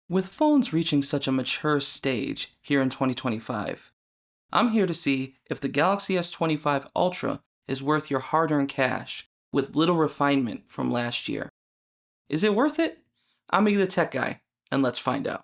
With phones reaching such a mature stage here in 2025, I'm here to see if the Galaxy S25 Ultra is worth your hard-earned cash with little refinement from last year. Is it worth it? I'm Iggy the Tech Guy, and let's find out.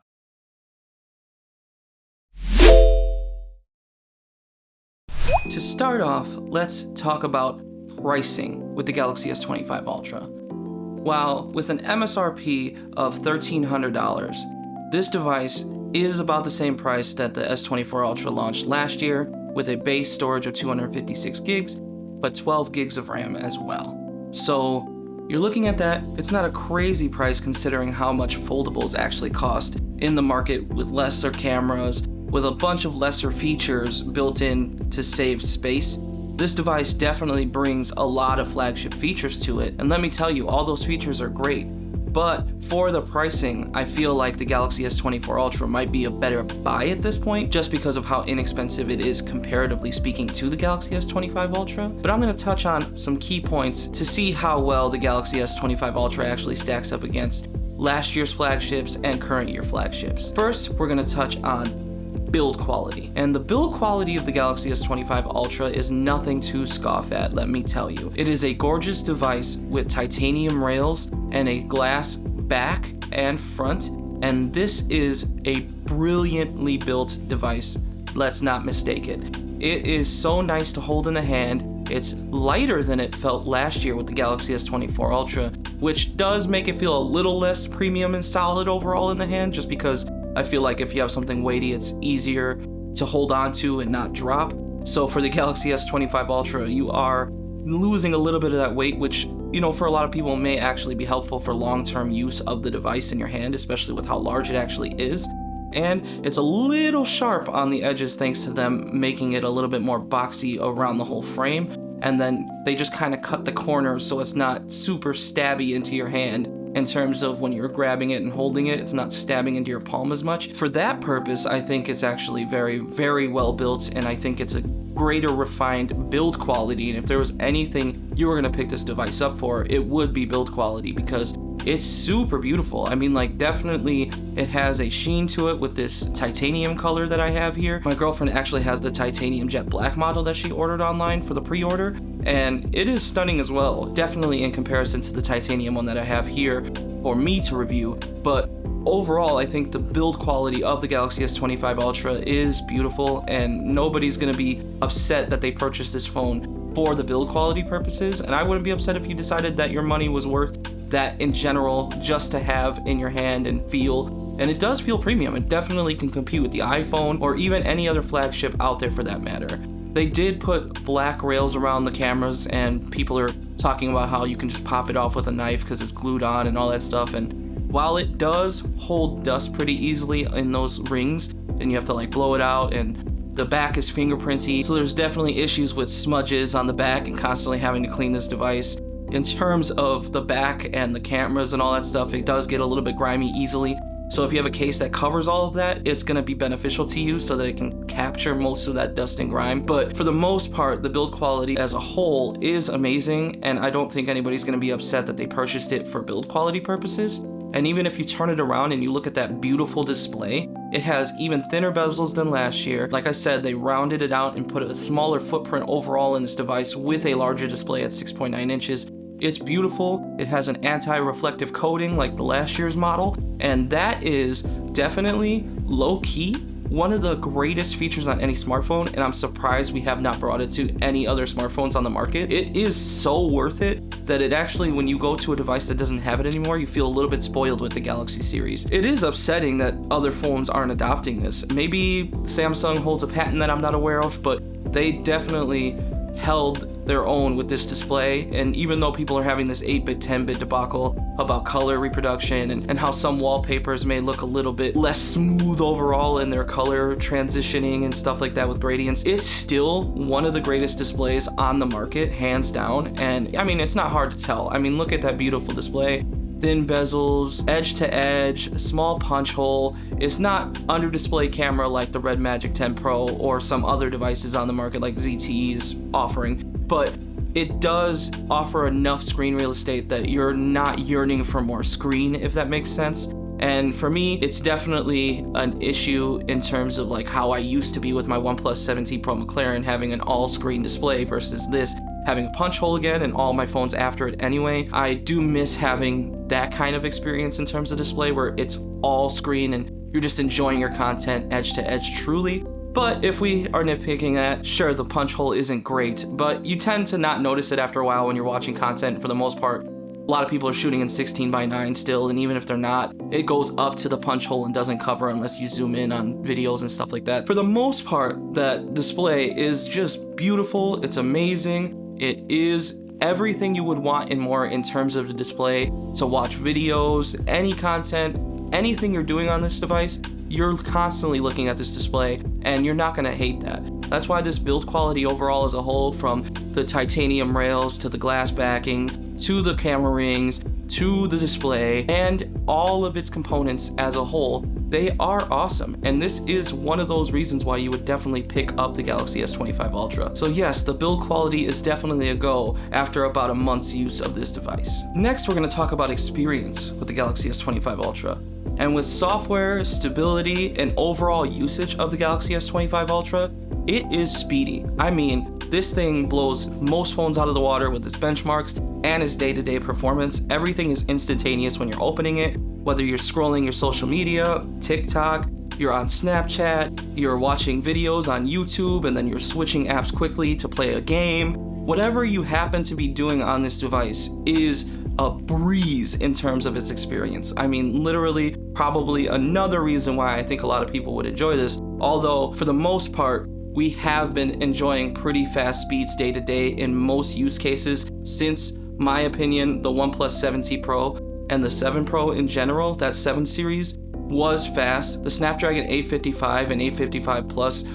To start off, let's talk about pricing with the Galaxy S25 Ultra. While with an MSRP of $1,300, this device is about the same price that the S24 Ultra launched last year, with a base storage of 256 gigs, but 12 gigs of RAM as well. So you're looking at that, it's not a crazy price considering how much foldables actually cost in the market, with lesser cameras, with a bunch of lesser features built in to save space. This device definitely brings a lot of flagship features to it, and let me tell you, all those features are great. But for the pricing, I feel like the Galaxy S24 Ultra might be a better buy at this point, just because of how inexpensive it is comparatively speaking to the Galaxy S25 Ultra. But I'm going to touch on some key points to see how well the Galaxy S25 Ultra actually stacks up against last year's flagships and current year flagships. First, we're going to touch on build quality. And the build quality of the Galaxy S25 Ultra is nothing to scoff at, let me tell you. It is a gorgeous device with titanium rails and a glass back and front, and this is a brilliantly built device. Let's not mistake it. It is so nice to hold in the hand. It's lighter than it felt last year with the Galaxy S24 Ultra, which does make it feel a little less premium and solid overall in the hand, just because I feel like if you have something weighty, it's easier to hold on to and not drop. So for the Galaxy S25 Ultra, you are losing a little bit of that weight, which, you know, for a lot of people may actually be helpful for long-term use of the device in your hand, especially with how large it actually is. And it's a little sharp on the edges thanks to them making it a little bit more boxy around the whole frame. And then they just kind of cut the corners so it's not super stabby into your hand. In terms of when you're grabbing it and holding it, it's not stabbing into your palm as much. For that purpose, I think it's actually very, very well built, and I think it's a greater refined build quality. And if there was anything you were gonna pick this device up for, it would be build quality, because it's super beautiful. I mean, like, definitely it has a sheen to it with this titanium color that I have here. My girlfriend actually has the titanium jet black model that she ordered online for the pre-order, and it is stunning as well, definitely in comparison to the titanium one that I have here for me to review. But overall, I think the build quality of the Galaxy S25 Ultra is beautiful, and nobody's gonna be upset that they purchased this phone for the build quality purposes, and I wouldn't be upset if you decided that your money was worth that in general, just to have in your hand and feel. And it does feel premium. It definitely can compete with the iPhone or even any other flagship out there for that matter. They did put black rails around the cameras, and people are talking about how you can just pop it off with a knife because it's glued on and all that stuff. And while it does hold dust pretty easily in those rings, and you have to like blow it out, and the back is fingerprinty, so there's definitely issues with smudges on the back and constantly having to clean this device. In terms of the back and the cameras and all that stuff, it does get a little bit grimy easily. So if you have a case that covers all of that, it's gonna be beneficial to you so that it can capture most of that dust and grime. But for the most part, the build quality as a whole is amazing, and I don't think anybody's gonna be upset that they purchased it for build quality purposes. And even if you turn it around and you look at that beautiful display, it has even thinner bezels than last year. Like I said, they rounded it out and put a smaller footprint overall in this device with a larger display at 6.9 inches. It's beautiful. It has an anti-reflective coating like the last year's model, and that is definitely low-key one of the greatest features on any smartphone, and I'm surprised we have not brought it to any other smartphones on the market. It is so worth it that it actually, when you go to a device that doesn't have it anymore, you feel a little bit spoiled with the Galaxy series. It is upsetting that other phones aren't adopting this. Maybe Samsung holds a patent that I'm not aware of, but they definitely held their own with this display. And even though people are having this 8-bit, 10-bit debacle about color reproduction and how some wallpapers may look a little bit less smooth overall in their color transitioning and stuff like that with gradients, it's still one of the greatest displays on the market, hands down. And I mean, it's not hard to tell. I mean, look at that beautiful display. Thin bezels, edge to edge, small punch hole. It's not under display camera like the Red Magic 10 Pro or some other devices on the market like ZTE is offering, but it does offer enough screen real estate that you're not yearning for more screen, if that makes sense. And for me, it's definitely an issue in terms of like how I used to be with my OnePlus 7T Pro McLaren having an all-screen display versus this having a punch hole again and all my phones after it anyway. I do miss having that kind of experience in terms of display where it's all screen and you're just enjoying your content edge to edge truly. But if we are nitpicking that, sure, the punch hole isn't great, but you tend to not notice it after a while when you're watching content. For the most part, a lot of people are shooting in 16:9 still, and even if they're not, it goes up to the punch hole and doesn't cover unless you zoom in on videos and stuff like that. For the most part, that display is just beautiful, it's amazing, it is everything you would want and more in terms of the display to watch videos, any content, anything you're doing on this device. You're constantly looking at this display and you're not gonna hate that. That's why this build quality overall as a whole, from the titanium rails to the glass backing, to the camera rings, to the display, and all of its components as a whole, they are awesome. And this is one of those reasons why you would definitely pick up the Galaxy S25 Ultra. So yes, the build quality is definitely a go after about a month's use of this device. Next, we're gonna talk about experience with the Galaxy S25 Ultra. And with software, stability, and overall usage of the Galaxy S25 Ultra, it is speedy. I mean, this thing blows most phones out of the water with its benchmarks and its day-to-day performance. Everything is instantaneous when you're opening it, whether you're scrolling your social media, TikTok, you're on Snapchat, you're watching videos on YouTube, and then you're switching apps quickly to play a game. Whatever you happen to be doing on this device is a breeze in terms of its experience. I mean, literally, probably another reason why I think a lot of people would enjoy this, although for the most part, we have been enjoying pretty fast speeds day to day in most use cases since, my opinion, the OnePlus 7T Pro and the 7 Pro in general, that 7 series, was fast. The Snapdragon 855 and 855 Plus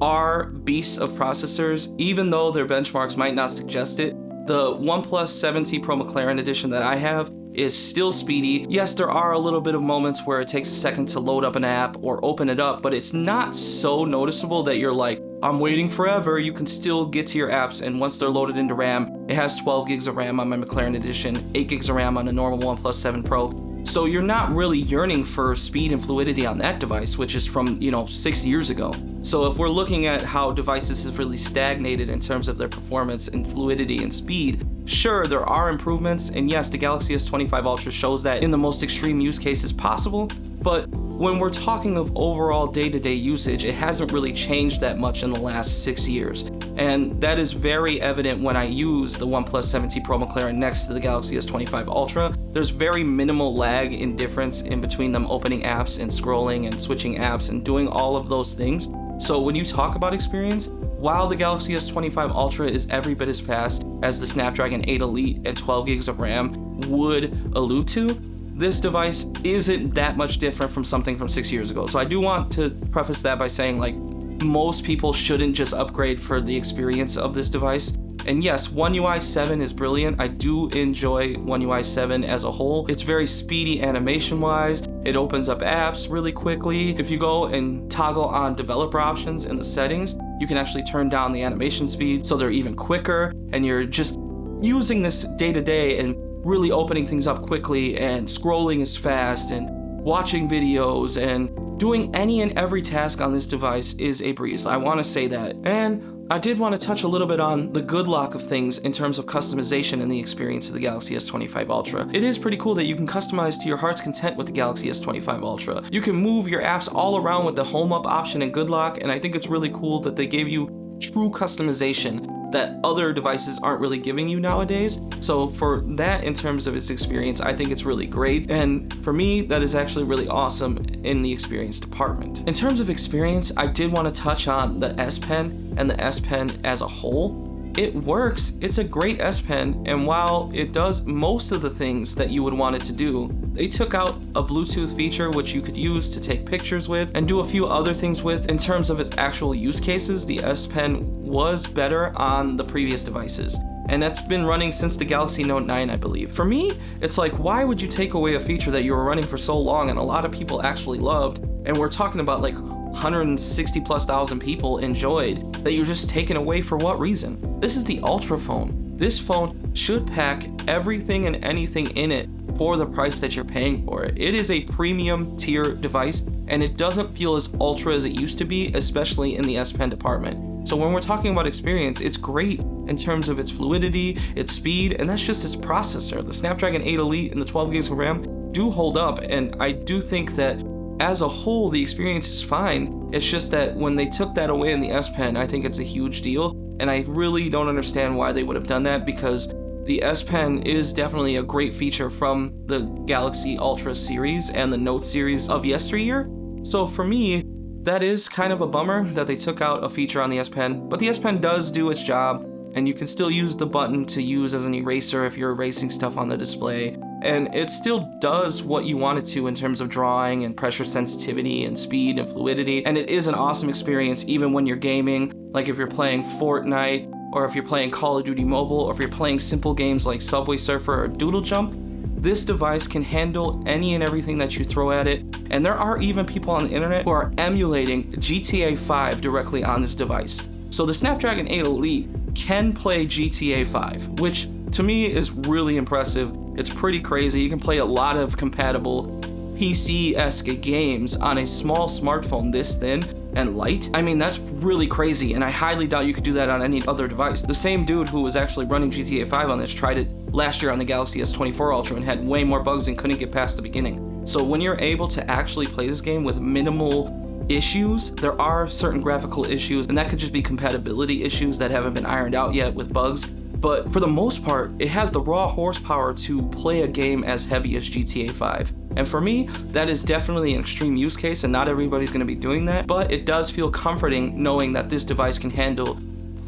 are beasts of processors, even though their benchmarks might not suggest it. The OnePlus 7T Pro McLaren edition that I have is still speedy. Yes, there are a little bit of moments where it takes a second to load up an app or open it up, but it's not so noticeable that you're like, I'm waiting forever. You can still get to your apps, and once they're loaded into RAM, it has 12 gigs of RAM on my McLaren edition, 8 gigs of RAM on the normal OnePlus 7 Pro. So you're not really yearning for speed and fluidity on that device, which is from, 6 years ago. So if we're looking at how devices have really stagnated in terms of their performance and fluidity and speed, sure, there are improvements, and yes, the Galaxy S25 Ultra shows that in the most extreme use cases possible, but when we're talking of overall day-to-day usage, it hasn't really changed that much in the last 6 years. And that is very evident when I use the OnePlus 7T Pro McLaren next to the Galaxy S25 Ultra. There's very minimal lag in difference in between them opening apps and scrolling and switching apps and doing all of those things. So when you talk about experience, while the Galaxy S25 Ultra is every bit as fast as the Snapdragon 8 Elite and 12 gigs of RAM would allude to, this device isn't that much different from something from 6 years ago. So I do want to preface that by saying, like, most people shouldn't just upgrade for the experience of this device. And yes, One UI 7 is brilliant. I do enjoy One UI 7 as a whole. It's very speedy animation-wise. It opens up apps really quickly. If you go and toggle on developer options in the settings, you can actually turn down the animation speed so they're even quicker, and you're just using this day-to-day and really opening things up quickly, and scrolling is fast, and watching videos and doing any and every task on this device is a breeze. I want to say that. And I did want to touch a little bit on the good luck of things in terms of customization and the experience of the Galaxy S25 Ultra. It is pretty cool that you can customize to your heart's content with the Galaxy S25 Ultra. You can move your apps all around with the home up option in Good Lock, and I think it's really cool that they gave you true customization that other devices aren't really giving you nowadays. So for that, in terms of its experience, I think it's really great. And for me, that is actually really awesome in the experience department. In terms of experience, I did want to touch on the S Pen and the S Pen as a whole. It works, it's a great S Pen, and while it does most of the things that you would want it to do, they took out a Bluetooth feature which you could use to take pictures with and do a few other things with. In terms of its actual use cases, the S Pen was better on the previous devices. And that's been running since the Galaxy Note 9, I believe. For me, it's like, why would you take away a feature that you were running for so long and a lot of people actually loved, and we're talking about like 160,000+ people enjoyed, that you're just taking away for what reason? This is the Ultra phone. This phone should pack everything and anything in it for the price that you're paying for it. It is a premium tier device, and it doesn't feel as ultra as it used to be, especially in the S Pen department. So when we're talking about experience, it's great in terms of its fluidity, its speed, and that's just its processor. The Snapdragon 8 Elite and the 12 gigs of RAM do hold up, and I do think that as a whole, the experience is fine. It's just that when they took that away in the S Pen, I think it's a huge deal, and I really don't understand why they would have done that, because the S Pen is definitely a great feature from the Galaxy Ultra series and the Note series of yesteryear. So for me, that is kind of a bummer that they took out a feature on the S Pen, but the S Pen does do its job, and you can still use the button to use as an eraser if you're erasing stuff on the display. And it still does what you want it to in terms of drawing and pressure sensitivity and speed and fluidity. And it is an awesome experience even when you're gaming, like if you're playing Fortnite, or if you're playing Call of Duty Mobile, or if you're playing simple games like Subway Surfer or Doodle Jump. This device can handle any and everything that you throw at it. And there are even people on the internet who are emulating GTA 5 directly on this device. So the Snapdragon 8 Elite can play GTA 5, which to me is really impressive. It's pretty crazy. You can play a lot of compatible PC-esque games on a small smartphone this thin and light. I mean, that's really crazy, and I highly doubt you could do that on any other device. The same dude who was actually running GTA 5 on this tried it last year on the Galaxy S24 Ultra and had way more bugs and couldn't get past the beginning. So when you're able to actually play this game with minimal issues, there are certain graphical issues, and that could just be compatibility issues that haven't been ironed out yet with bugs. But for the most part, it has the raw horsepower to play a game as heavy as GTA 5. And for me, that is definitely an extreme use case, and not everybody's going to be doing that, but it does feel comforting knowing that this device can handle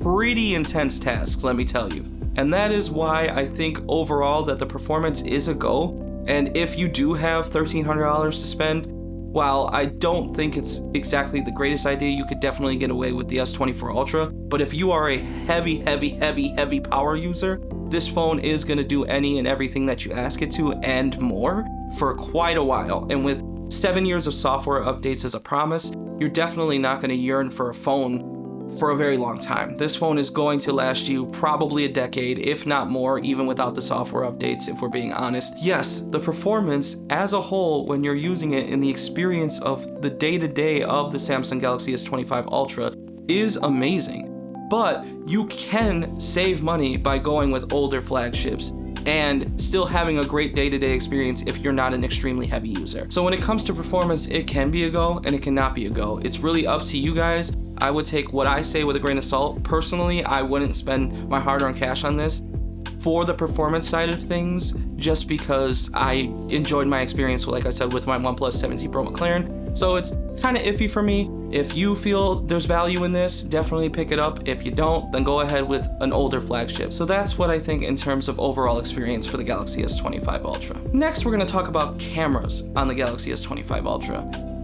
pretty intense tasks, let me tell you. And that is why I think overall that the performance is a go. And if you do have $1,300 to spend, while I don't think it's exactly the greatest idea, you could definitely get away with the S24 Ultra. But if you are a heavy power user, this phone is going to do any and everything that you ask it to and more for quite a while. And with 7 years of software updates as a promise, you're definitely not going to yearn for a phone for a very long time. This phone is going to last you probably a decade, if not more, even without the software updates, if we're being honest. Yes, the performance as a whole, when you're using it in the experience of the day-to-day of the Samsung Galaxy S25 Ultra, is amazing. But you can save money by going with older flagships and still having a great day-to-day experience if you're not an extremely heavy user. So when it comes to performance, it can be a go and it cannot be a go. It's really up to you guys. I would take what I say with a grain of salt. Personally, I wouldn't spend my hard-earned cash on this for the performance side of things, just because I enjoyed my experience, like I said, with my OnePlus 7T Pro McLaren. So it's kind of iffy for me. If you feel there's value in this, definitely pick it up. If you don't, then go ahead with an older flagship. So that's what I think in terms of overall experience for the Galaxy S25 Ultra. Next, we're going to talk about cameras on the Galaxy S25 Ultra.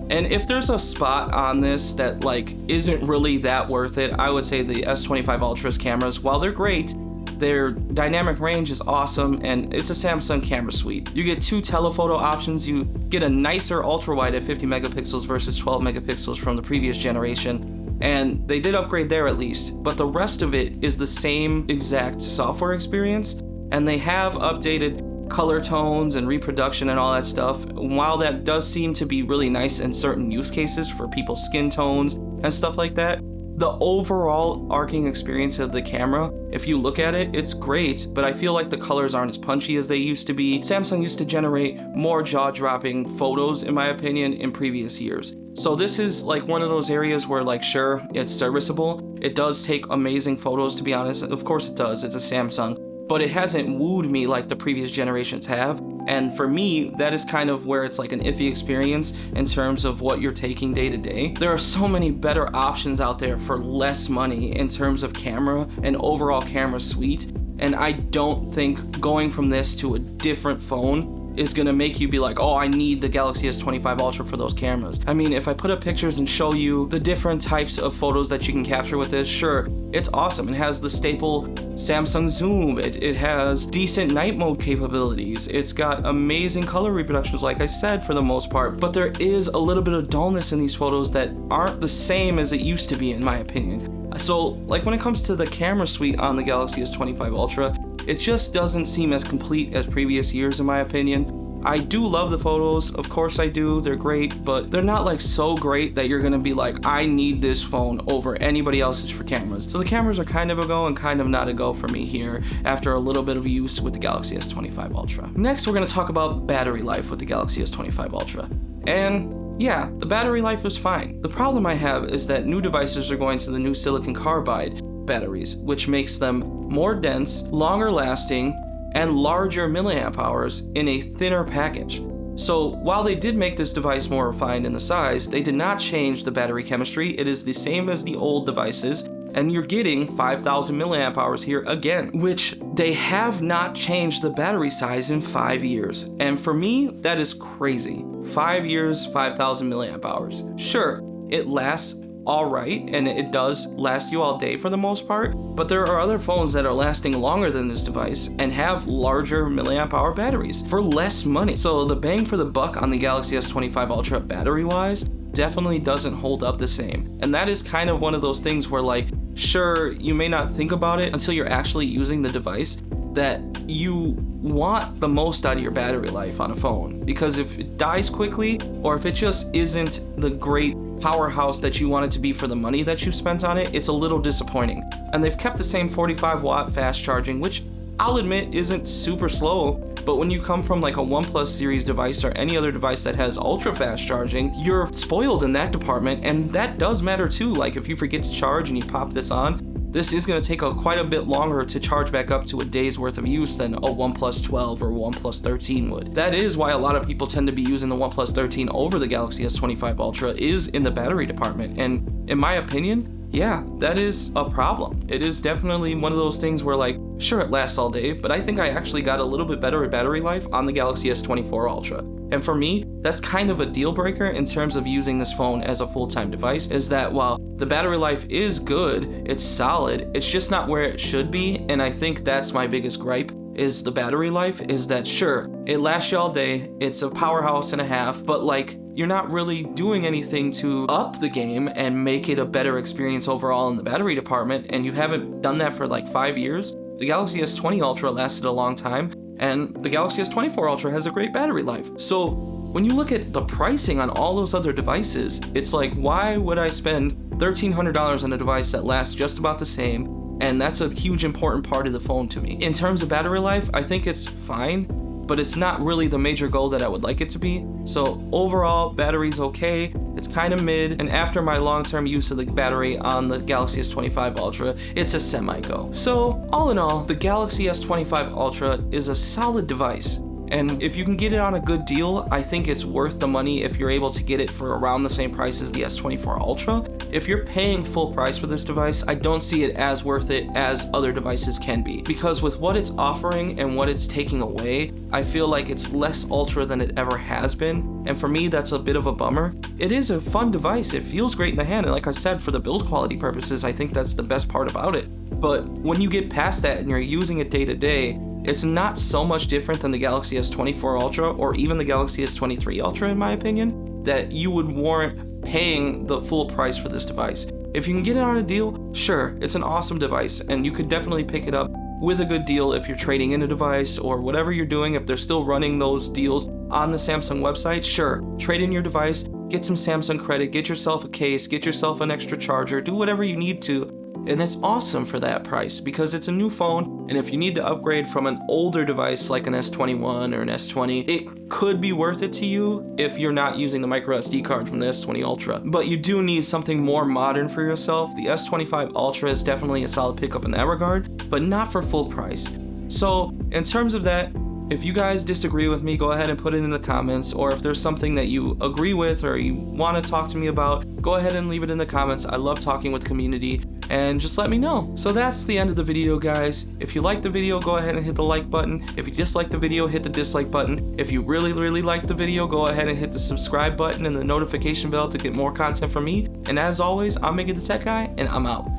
And if there's a spot on this that isn't really that worth it, I would say the S25 Ultra's cameras, while they're great, their dynamic range is awesome, and it's a Samsung camera suite. You get 2 telephoto options, you get a nicer ultra wide at 50 megapixels versus 12 megapixels from the previous generation, and they did upgrade there at least, but the rest of it is the same exact software experience, and they have updated color tones and reproduction and all that stuff. While that does seem to be really nice in certain use cases for people's skin tones and stuff like that, the overall arcing experience of the camera, if you look at it, it's great, but I feel like the colors aren't as punchy as they used to be. Samsung used to generate more jaw-dropping photos, in my opinion, in previous years. So this is one of those areas where sure, it's serviceable. It does take amazing photos, to be honest. Of course it does, it's a Samsung. But it hasn't wooed me like the previous generations have. And for me, that is kind of where it's an iffy experience in terms of what you're taking day to day. There are so many better options out there for less money in terms of camera and overall camera suite. And I don't think going from this to a different phone is gonna make you be like, oh, I need the Galaxy S25 Ultra for those cameras. I mean, if I put up pictures and show you the different types of photos that you can capture with this, sure, it's awesome. It has the staple Samsung zoom. It has decent night mode capabilities. It's got amazing color reproductions, like I said, for the most part, but there is a little bit of dullness in these photos that aren't the same as it used to be, in my opinion. So when it comes to the camera suite on the Galaxy S25 Ultra, it just doesn't seem as complete as previous years in my opinion. I do love the photos, of course I do, they're great, but they're not like so great that you're gonna be like, I need this phone over anybody else's for cameras. So the cameras are kind of a go and kind of not a go for me here after a little bit of use with the Galaxy S25 Ultra. Next, we're gonna talk about battery life with the Galaxy S25 Ultra. And yeah, the battery life is fine. The problem I have is that new devices are going to the new silicon carbide batteries, which makes them more dense, longer lasting, and larger milliamp hours in a thinner package. So while they did make this device more refined in the size, they did not change the battery chemistry. It is the same as the old devices, and you're getting 5,000 milliamp hours here again, which they have not changed the battery size in 5 years. And for me, that is crazy. 5 years, 5,000 milliamp hours. Sure, it lasts all right, and it does last you all day for the most part, but there are other phones that are lasting longer than this device and have larger milliamp hour batteries for less money. So the bang for the buck on the Galaxy S25 Ultra battery wise definitely doesn't hold up the same. And that is kind of one of those things where, like, sure, you may not think about it until you're actually using the device, that you want the most out of your battery life on a phone, because if it dies quickly or if it just isn't the great powerhouse that you want it to be for the money that you spent on it, it's a little disappointing. And they've kept the same 45 watt fast charging, which I'll admit isn't super slow, but when you come from like a OnePlus series device or any other device that has ultra fast charging, you're spoiled in that department, and that does matter too. Like if you forget to charge and you pop this on, this is going to take quite a bit longer to charge back up to a day's worth of use than a OnePlus 12 or OnePlus 13 would. That is why a lot of people tend to be using the OnePlus 13 over the Galaxy S25 Ultra, is in the battery department. And in my opinion, yeah, that is a problem. It is definitely one of those things where, like, sure, it lasts all day, but I think I actually got a little bit better at battery life on the Galaxy S24 Ultra. And for me, that's kind of a deal breaker in terms of using this phone as a full-time device, is that while the battery life is good, it's solid, it's just not where it should be. And I think that's my biggest gripe, is the battery life, is that sure, it lasts you all day, it's a powerhouse and a half, but like, you're not really doing anything to up the game and make it a better experience overall in the battery department, and you haven't done that for like 5 years. The Galaxy S20 Ultra lasted a long time, and the Galaxy S24 Ultra has a great battery life. So when you look at the pricing on all those other devices, it's like, why would I spend $1,300 on a device that lasts just about the same? And that's a huge important part of the phone to me. In terms of battery life, I think it's fine, but it's not really the major goal that I would like it to be. So overall, battery's okay, it's kind of mid, and after my long-term use of the battery on the Galaxy S25 Ultra, it's a semi-go. So all in all, the Galaxy S25 Ultra is a solid device. And if you can get it on a good deal, I think it's worth the money if you're able to get it for around the same price as the S24 Ultra. If you're paying full price for this device, I don't see it as worth it as other devices can be. Because with what it's offering and what it's taking away, I feel like it's less ultra than it ever has been. And for me, that's a bit of a bummer. It is a fun device, it feels great in the hand, and like I said, for the build quality purposes, I think that's the best part about it. But when you get past that and you're using it day to day, it's not so much different than the Galaxy S24 Ultra or even the Galaxy S23 Ultra, in my opinion, that you would warrant paying the full price for this device. If you can get it on a deal, sure, it's an awesome device, and you could definitely pick it up with a good deal if you're trading in a device or whatever you're doing. If they're still running those deals on the Samsung website, sure, trade in your device, get some Samsung credit, get yourself a case, get yourself an extra charger, do whatever you need to. And it's awesome for that price because it's a new phone, and if you need to upgrade from an older device like an S21 or an S20, it could be worth it to you if you're not using the micro SD card from the S20 Ultra. But you do need something more modern for yourself. The S25 Ultra is definitely a solid pickup in that regard, but not for full price. So in terms of that, if you guys disagree with me, go ahead and put it in the comments, or if there's something that you agree with or you want to talk to me about, go ahead and leave it in the comments. I love talking with the community, and just let me know. So that's the end of the video, guys. If you liked the video, go ahead and hit the like button. If you disliked the video, hit the dislike button. If you really liked the video, go ahead and hit the subscribe button and the notification bell to get more content from me. And as always, I'm Miggy the Tech Guy, and I'm out.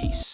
Peace.